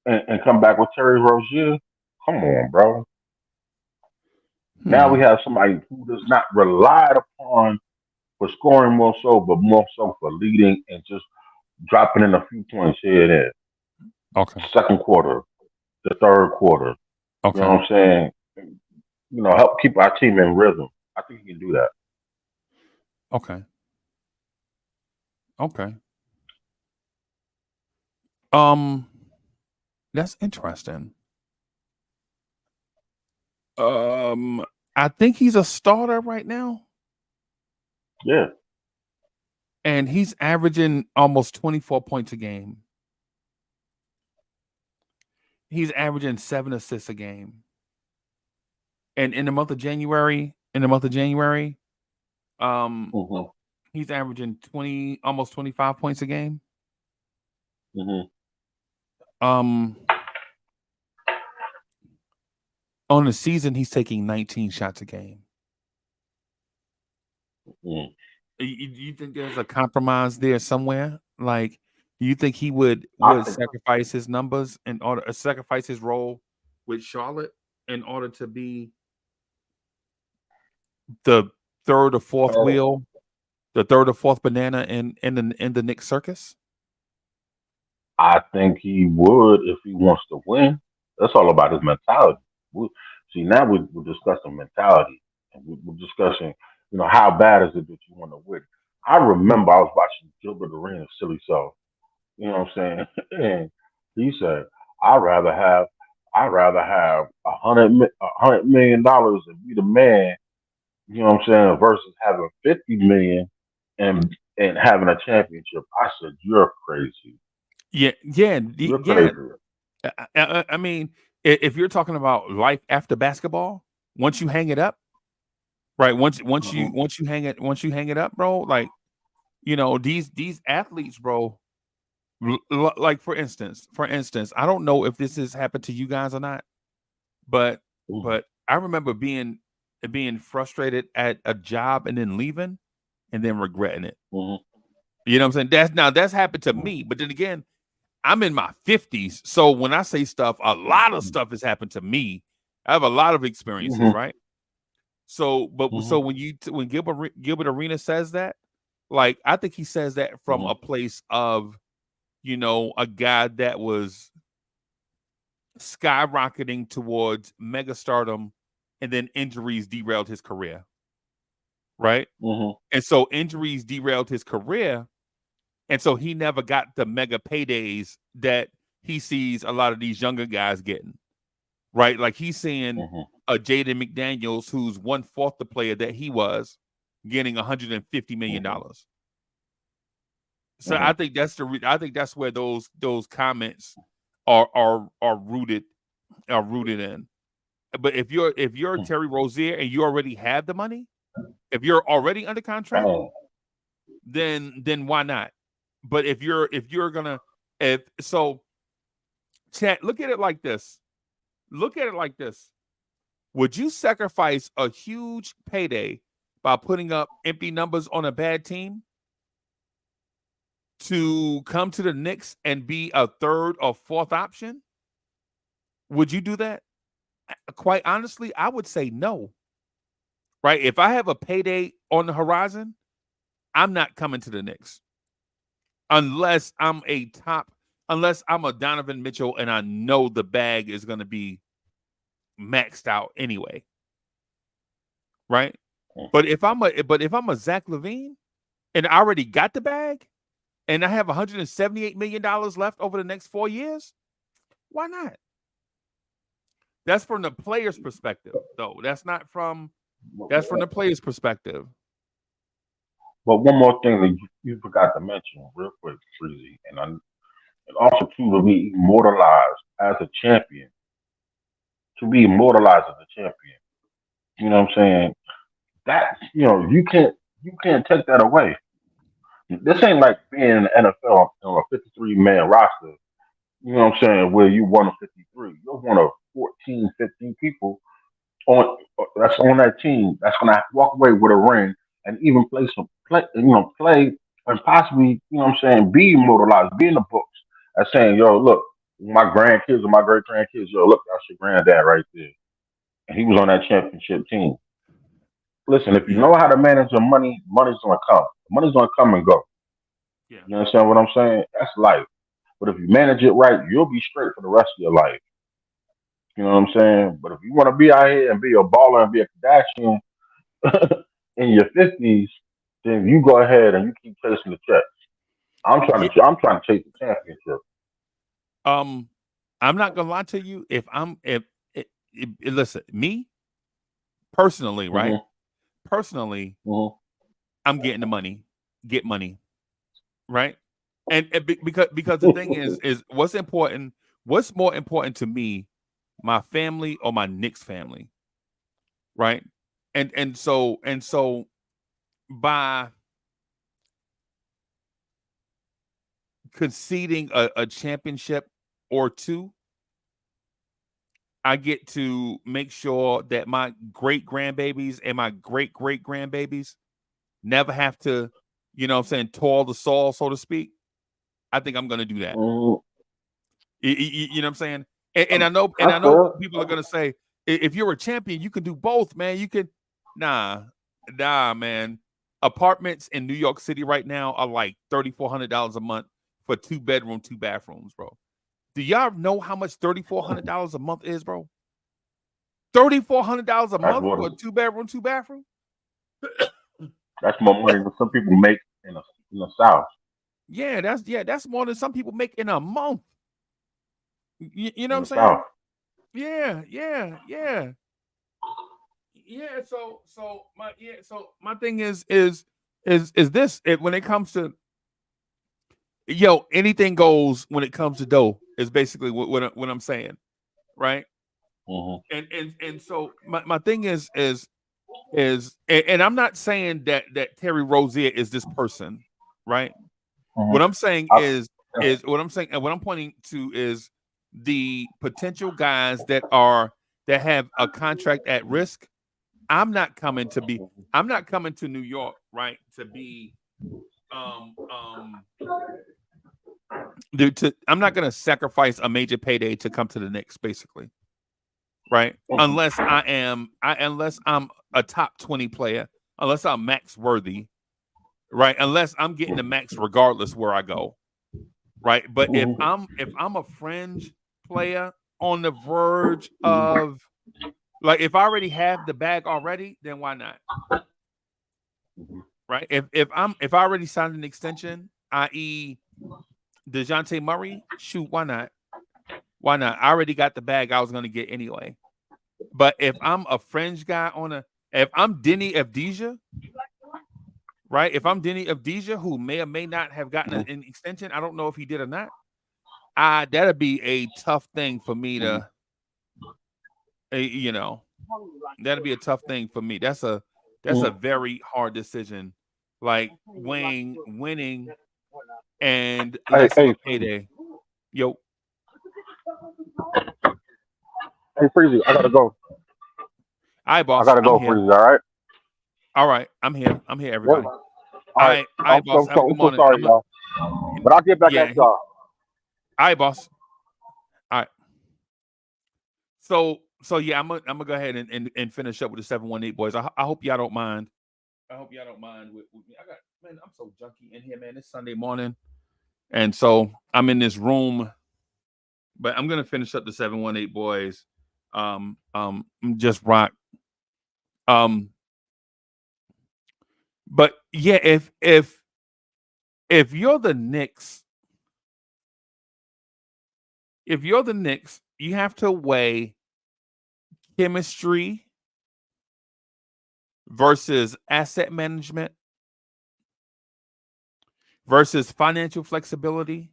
Speaker 2: and come back with Terry Rozier. Come on, bro. Now we
Speaker 1: Hmm.
Speaker 2: have somebody who does not rely upon for scoring more so, but more so for leading and just dropping in a few points here and there.
Speaker 1: Okay.
Speaker 2: Second quarter, the third quarter. You know
Speaker 1: Okay.
Speaker 2: what I'm saying? Help keep our team in rhythm. I think he can do that.
Speaker 1: Okay. Okay. Um, that's interesting. Um, I think he's a starter right now,
Speaker 2: Yeah.
Speaker 1: and he's averaging almost 24 points a game. He's averaging 7 assists a game. And in the month of January, um,
Speaker 2: Mm-hmm.
Speaker 1: he's averaging 20, almost 25 points a game.
Speaker 2: Mm-hmm.
Speaker 1: Um, on the season, he's taking 19 shots a game.
Speaker 2: Mm.
Speaker 1: You think there's a compromise there somewhere? Like, do you think he would
Speaker 2: I think
Speaker 1: sacrifice his numbers in order sacrifice his role with Charlotte in order to be the third or fourth
Speaker 2: oh,
Speaker 1: wheel, the third or fourth banana in the Knicks circus?
Speaker 2: I think he would if he wants to win. That's all about his mentality. We, see, now we're discussing mentality, and we're discussing, how bad is it that you want to win? I remember I was watching Gilbert Arenas' Silly Self. You know what I'm saying? And he said, "I'd rather have, I'd rather have $100 million and be the man. You know what I'm saying? Versus having 50 million and having a championship." I said, "You're crazy.
Speaker 1: Yeah, yeah,
Speaker 2: You're
Speaker 1: yeah.
Speaker 2: crazy."
Speaker 1: I mean, if you're talking about life after basketball, once you hang it up, right?
Speaker 2: Mhm.
Speaker 1: Once you hang it up, bro. Like, these athletes, bro. Like for instance, I don't know if this has happened to you guys or not, but
Speaker 2: Mhm.
Speaker 1: but I remember being frustrated at a job and then leaving and then regretting it.
Speaker 2: Mhm.
Speaker 1: You know what I'm saying? That's happened to
Speaker 2: Mhm.
Speaker 1: me. But then again, I'm in my 50s. So when I say stuff, a lot of stuff has happened to me. I have a lot of experiences,
Speaker 2: Mhm.
Speaker 1: right? So, but so
Speaker 2: Mhm.
Speaker 1: when Gilbert Arena says that, like I think he says that from
Speaker 2: Mhm.
Speaker 1: a place of, a guy that was skyrocketing towards megastardom and then injuries derailed his career, right?
Speaker 2: Mhm.
Speaker 1: And so injuries derailed his career. And so he never got the mega paydays that he sees a lot of these younger guys getting, right? Like he's seeing
Speaker 2: Mhm.
Speaker 1: a Jaden McDaniels who's one fourth the player that he was getting $150 million.
Speaker 2: Mhm.
Speaker 1: So
Speaker 2: Mhm.
Speaker 1: I think that's where those comments are rooted in. But if you're
Speaker 2: Mhm.
Speaker 1: Terry Rozier and you already have the money, if you're already under contract,
Speaker 2: Bang.
Speaker 1: then why not? But if you're gonna if so chat, look at it like this. Look at it like this. Would you sacrifice a huge payday by putting up empty numbers on a bad team to come to the Knicks and be a third or fourth option? Would you do that? Quite honestly, I would say no. Right? If I have a payday on the horizon, I'm not coming to the Knicks unless unless I'm a Donovan Mitchell and I know the bag is going to be maxed out anyway, right? But if I'm a Zach Levine and I already got the bag and I have $178 million left over the next 4 years, why not? That's from the player's perspective, though. That's from the player's perspective.
Speaker 2: But one more thing that you forgot to mention, real quick, Freezy, and also too to be immortalized as a champion, to be immortalized as a champion. You know what I'm saying? That you can't take that away. This ain't like being in the NFL on a 53 man roster. You know what I'm saying? Where you one of 53, you're one of 14, 15 people on that's on that team that's gonna walk away with a ring and even play and possibly, what I'm saying, be immortalized, be in the books as saying, yo, look, my grandkids or my great grandkids, yo, look, that's your granddad right there. And he was on that championship team. Listen, if you
Speaker 1: Yeah,
Speaker 2: know how to manage your money, money's gonna come. Money's gonna come and go.
Speaker 1: yeah.
Speaker 2: You understand what I'm saying? That's life. But if you manage it right, you'll be straight for the rest of your life. You know what I'm saying? But if you want to be out here and be a baller and be a Kardashian in your 50s, then you go ahead and you keep chasing the check.
Speaker 1: Yeah.
Speaker 2: I'm trying to chase the championship.
Speaker 1: Um, I'm not gonna lie to you. Listen, me personally, right?
Speaker 2: Hmm.
Speaker 1: Personally,
Speaker 2: Hmm.
Speaker 1: I'm getting the money, get money, right? And because the thing is what's important. what's more important to me, my family or my Knicks family, right? And so by conceding a championship or two, I get to make sure that my great grandbabies and my great great grandbabies never have to, you know what I'm saying, toil the soil, so to speak. I think I'm going to do that.
Speaker 2: Mm,
Speaker 1: You know what I'm saying? And I know,
Speaker 2: that's fair.
Speaker 1: people are going to say, if you're a champion, you can do both, man. You can, nah, man. Apartments in New York City right now are like $3,400 a month for 2 bedroom, 2 bathrooms, bro. Do y'all know how much $3,400 a month is, bro? $3,400 a
Speaker 2: That's
Speaker 1: month
Speaker 2: what
Speaker 1: for a 2 bedroom, 2 bathroom?
Speaker 2: that's more money than some people make in the South.
Speaker 1: Yeah, that's more than some people make in a month. You know what
Speaker 2: In
Speaker 1: I'm
Speaker 2: the South.
Speaker 1: saying? Yeah. Yeah. So my thing is this, when it comes to, anything goes when it comes to dough is basically what I'm saying, right?
Speaker 2: Hmm.
Speaker 1: And so my thing and I'm not saying that Terry Rozier is this person, right?
Speaker 2: Hmm.
Speaker 1: What I'm saying
Speaker 2: I,
Speaker 1: is what I'm saying, and what I'm pointing to is the potential guys that have a contract at risk. I'm not coming to be. I'm not coming to New York, right? To be um um. I'm not going to sacrifice a major payday to come to the Knicks, basically, right? Unless I'm a top 20 player, unless I'm max worthy, right? Unless I'm getting the max regardless where I go, right? But if I'm a fringe player on the verge of, like, if I already have the bag already, then why not? Right? If I already signed an extension, i.e. DeJounte Murray, shoot, why not? Why not? I already got the bag I was gonna get anyway. But if I'm a fringe guy if I'm Denny Avdija, right? If I'm Denny Avdija, who may or may not have gotten an extension, I don't know if he did or not. That'd be a tough thing for me to, you know, that'd be a tough thing for me. That's a very hard decision, like weighing winning and
Speaker 2: hey,
Speaker 1: less of a
Speaker 2: hey, Freezy.
Speaker 1: payday. Yo,
Speaker 2: Hey, Freezy, I gotta go.
Speaker 1: all right,
Speaker 2: I
Speaker 1: boss,
Speaker 2: gotta
Speaker 1: I'm
Speaker 2: go,
Speaker 1: here.
Speaker 2: Freezy. All right.
Speaker 1: All right, I'm here. I'm here,
Speaker 2: Yeah.
Speaker 1: everybody.
Speaker 2: All right.
Speaker 1: All right, boss. Have a
Speaker 2: I'm
Speaker 1: good
Speaker 2: so
Speaker 1: morning.
Speaker 2: sorry, y'all. But I'll get back
Speaker 1: Yeah.
Speaker 2: at y'all.
Speaker 1: All right, boss. All right. So yeah, I'm gonna go ahead and finish up with the 718 boys. I hope y'all don't mind. I hope y'all don't mind with me. Man, I'm so junky in here, man. It's Sunday morning, and so I'm in this room, but I'm gonna finish up the 718 boys. Just rock. Um, but yeah, if you're the Knicks, you have to weigh chemistry versus asset management versus financial flexibility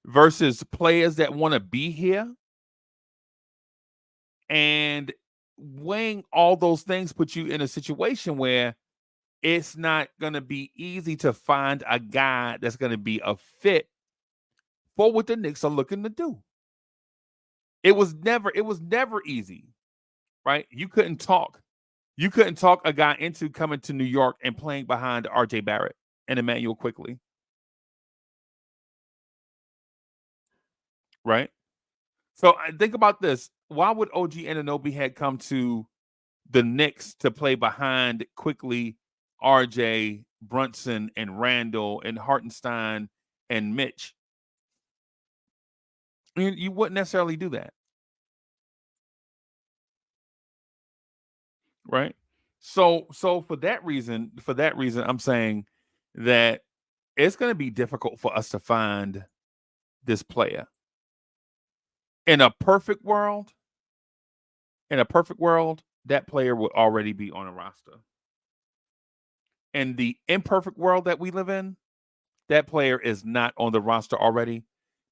Speaker 1: versus players that want to be here. And weighing all those things puts you in a situation where it's not going to be easy to find a guy that's going to be a fit for what the Knicks are looking to do. It was never easy, right? You couldn't talk a guy into coming to New York and playing behind RJ Barrett and Emmanuel quickly, right? So think about this. Why would OG Ananobi had come to the Knicks to play behind quickly RJ, Brunson, and Randall, and Hartenstein, and Mitch? You wouldn't necessarily do that, right? So for that reason, I'm saying that it's going to be difficult for us to find this player. In a perfect world, that player would already be on a roster. In the imperfect world that we live in, that player is not on the roster already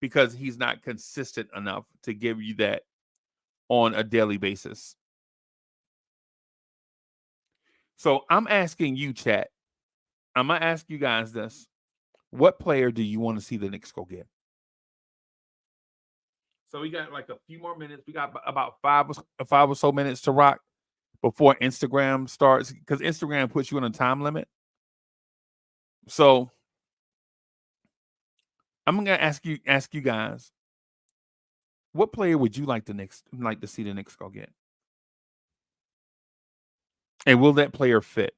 Speaker 1: because he's not consistent enough to give you that on a daily basis. So I'm asking you, chat. I'm gonna ask you guys this: what player do you want to see the Knicks go get? So we got like a few more minutes. We got about five or so minutes to rock before Instagram starts, because Instagram puts you on a time limit. So I'm gonna ask you guys, what player would you like to see the Knicks go get? And will that player fit?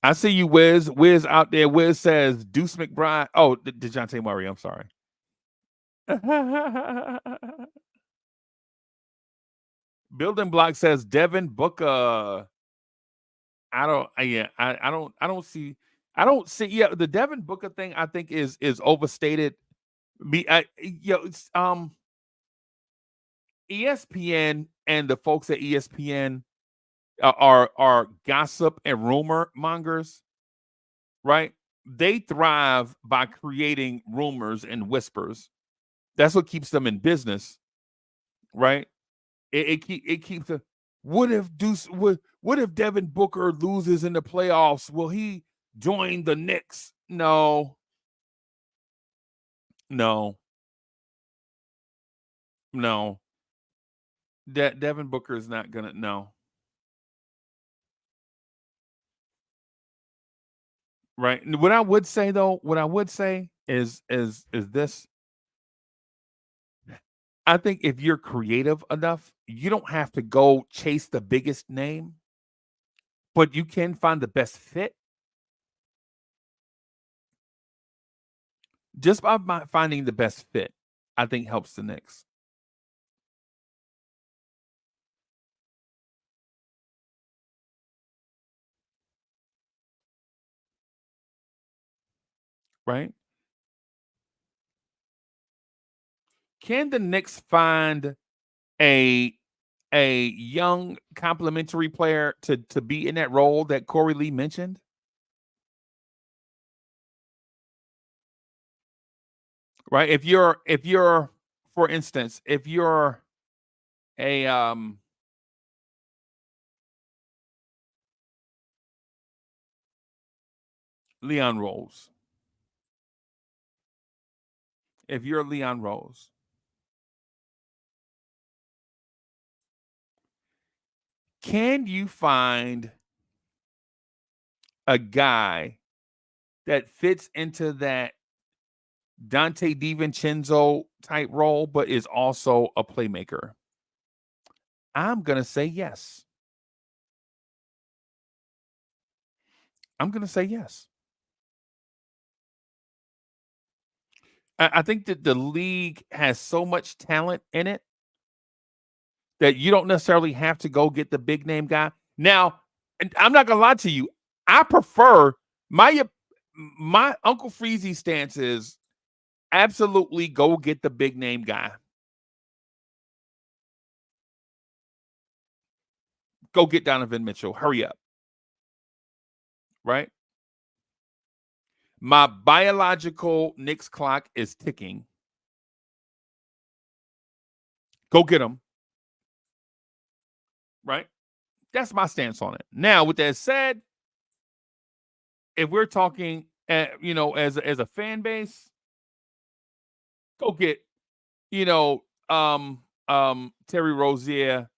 Speaker 1: I see you, Wiz. Wiz out there. Wiz says Deuce McBride. Oh, DeJounte Murray. I'm sorry. Building Block says Devin Booker. I don't. Yeah, I don't see. I don't see. Yeah, the Devin Booker thing I think is overstated. ESPN and the folks at ESPN are gossip and rumor mongers, right? They thrive by creating rumors and whispers. That's what keeps them in business, right? It keeps a. What if Devin Booker loses in the playoffs? Will he join the Knicks? No, no, no. Devin Booker is not gonna. No, right. What I would say though, is this. I think if you're creative enough, you don't have to go chase the biggest name, but you can find the best fit just by finding the best fit. I think helps the Knicks. Right? Can the Knicks find a young complimentary player to be in that role that Corey Lee mentioned? Right? If you're for instance, if you're a Leon Rose, if you're Leon Rose, can you find a guy that fits into that Dante DiVincenzo type role, but is also a playmaker? I'm gonna say yes. I'm gonna say yes. I think that the league has so much talent in it that you don't necessarily have to go get the big name guy. Now, and I'm not gonna lie to you, I prefer my Uncle Freezy stance is absolutely go get the big name guy. Go get Donovan Mitchell. Hurry up. Right? My biological Knicks clock is ticking. Go get him. Right? That's my stance on it. Now, with that said, if we're talking, as a fan base, go get, you know, Terry Rozier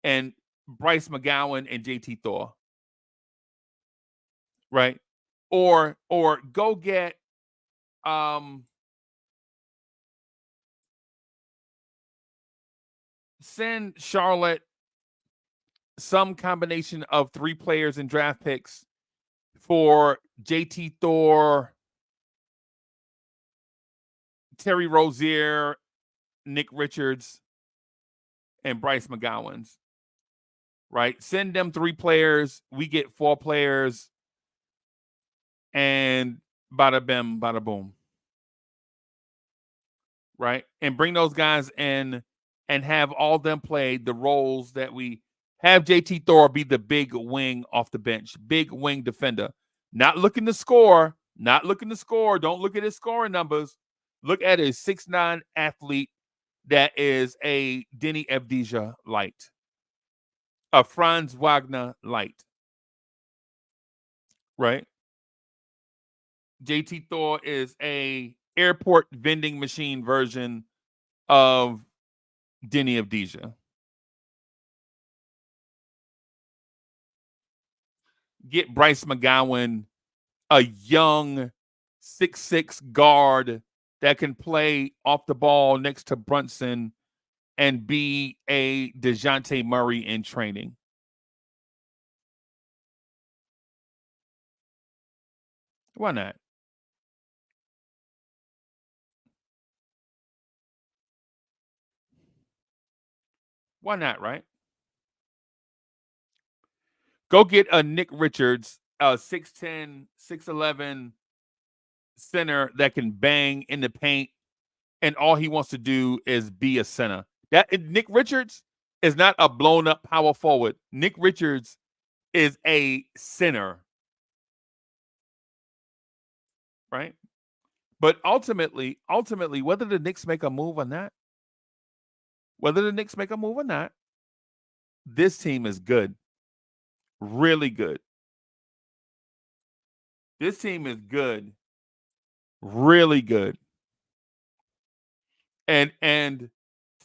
Speaker 1: and Bryce McGowan and JT Thor, right? Or go get send Charlotte some combination of 3 players and draft picks for JT Thor, Terry Rozier, Nick Richards, and Bryce McGowan's. Right? Send them 3 players. We get 4 players. And bada bim, bada boom. Right? And bring those guys in and have all them play the roles that we Have JT Thor be the big wing off the bench, big wing defender. Not looking to score, not looking to score. Don't look at his scoring numbers. Look at a 6'9" athlete that is a Denny Avdija light, a Franz Wagner light, right? JT Thor is a airport vending machine version of Denny Avdija. Get Bryce McGowan, a young 6'6" guard that can play off the ball next to Brunson and be a DeJounte Murray in training. Why not? Why not, right? Go get a Nick Richards, a 6'10", 6'11" center that can bang in the paint, and all he wants to do is be a center. That Nick Richards is not a blown up power forward. Nick Richards is a center, right? But ultimately, whether the Knicks make a move or not, this team is good, really good. This team is good, really good. And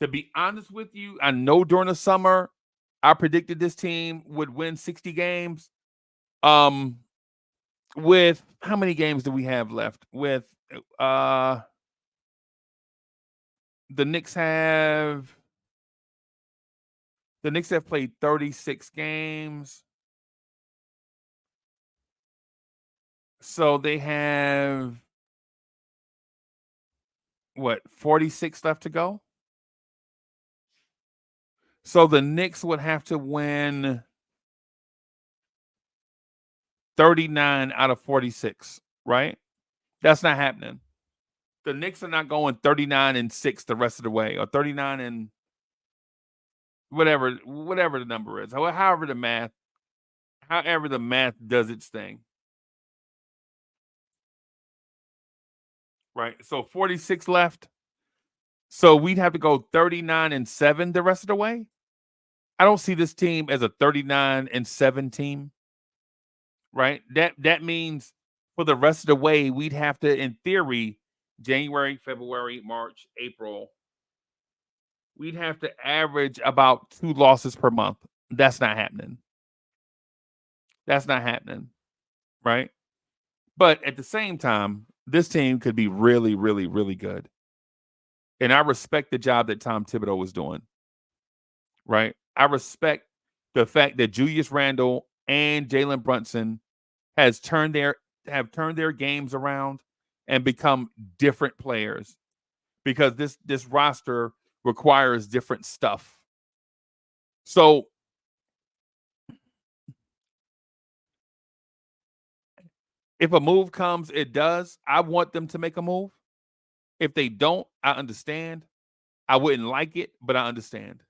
Speaker 1: to be honest with you, I know during the summer I predicted this team would win 60 games. With how many games do we have left? With the Knicks have played 36 games. So they have what, 46 left to go? So the Knicks would have to win 39 out of 46, right? That's not happening. The Knicks are not going 39-6 the rest of the way, or 39 and whatever the number is. However the math does its thing. Right. So 46 left. So we'd have to go 39-7 the rest of the way. I don't see this team as a 39-7 team. Right? That means for the rest of the way, we'd have to, in theory, January, February, March, April, we'd have to average about 2 losses per month. That's not happening. Right? But at the same time, this team could be really, really, really good. And I respect the job that Tom Thibodeau was doing. Right? I respect the fact that Julius Randle and Jalen Brunson have turned their games around and become different players, because this roster requires different stuff. So if a move comes, it does. I want them to make a move. If they don't, I understand. I wouldn't like it, but I understand.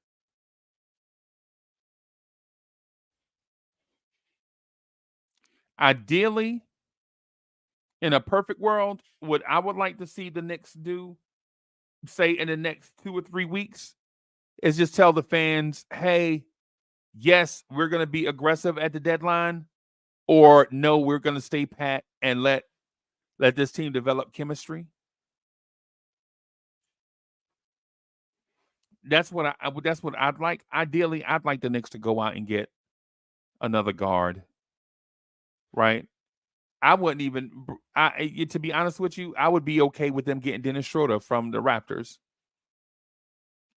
Speaker 1: Ideally, in a perfect world, what I would like to see the Knicks do, say in the next 2 or 3 weeks, is just tell the fans, hey, yes, we're going to be aggressive at the deadline, or no, we're going to stay pat and let this team develop chemistry. That's what I'd like. Ideally, I'd like the Knicks to go out and get another guard, right? I wouldn't even. To be honest with you, I would be okay with them getting Dennis Schroeder from the Raptors.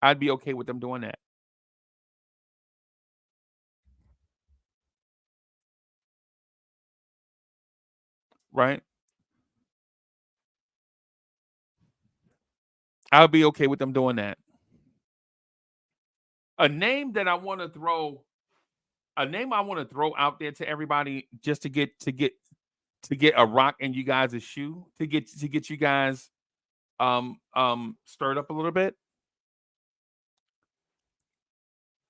Speaker 1: I'd be okay with them doing that. Right? I'll be okay with them doing that. A name that I want to throw, out there to everybody, just to get a rock in you guys' shoe, to get you guys stirred up a little bit.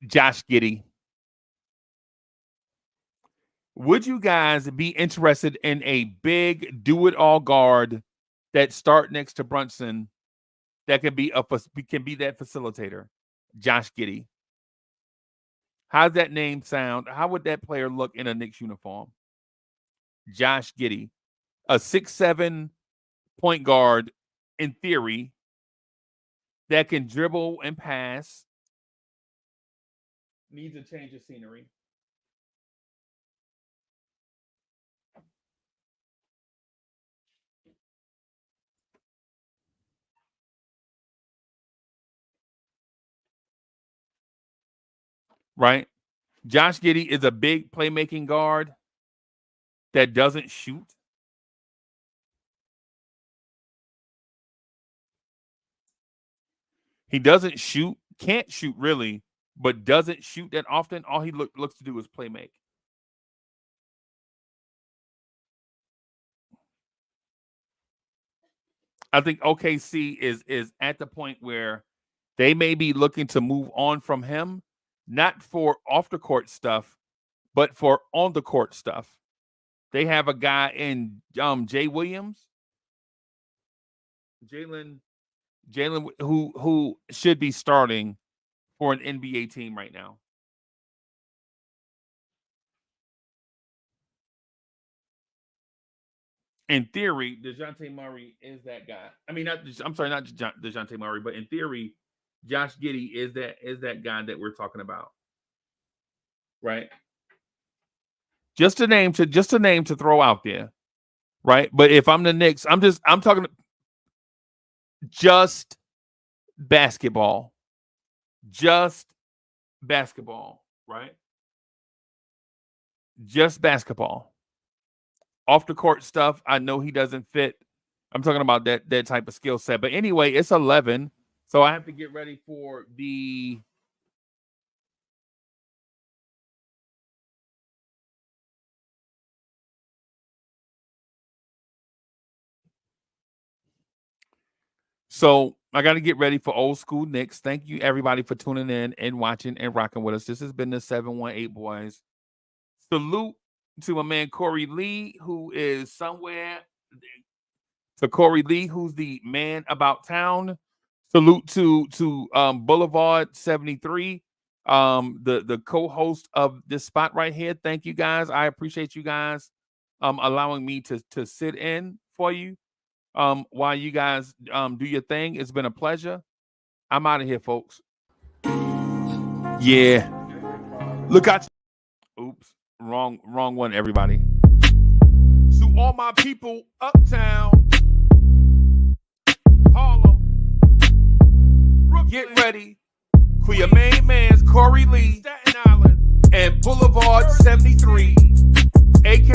Speaker 1: Josh Giddey. Would you guys be interested in a big do-it-all guard that start next to Brunson that can be that facilitator? Josh Giddey. How's that name sound? How would that player look in a Knicks uniform? Josh Giddey, a 6'7" point guard, in theory, that can dribble and pass. Needs a change of scenery. Right? Josh Giddey is a big playmaking guard that doesn't shoot. He doesn't shoot, can't shoot really, but doesn't shoot that often. All he looks to do is play make. I think OKC is at the point where they may be looking to move on from him, not for off the court stuff, but for on the court stuff. They have a guy in Jay Williams, Jalen, who should be starting for an NBA team right now. In theory, DeJounte Murray is that guy. I mean, not DeJounte Murray, but in theory, Josh Giddey is that guy that we're talking about, right? Just a name to throw out there, right? But if I'm the Knicks, I'm talking just basketball, right? Just basketball. Off the court stuff, I know he doesn't fit. I'm talking about that type of skill set. But anyway, it's 11, so I have to get ready for the So I got to get ready for old school Knicks. Thank you, everybody, for tuning in and watching and rocking with us. This has been the 718 Boys. Salute to my man Corey Lee, who is somewhere. To Corey Lee, who's the man about town. Salute to Boulevard 73, the co-host of this spot right here. Thank you guys. I appreciate you guys allowing me to sit in for you while you guys do your thing. It's been a pleasure. I'm out of here, folks. Yeah. Look out. Oops. Wrong one, everybody. To all my people uptown, Harlem, Brooklyn, get ready for your main man's Corey Lee, Staten Island, and Boulevard 73, aka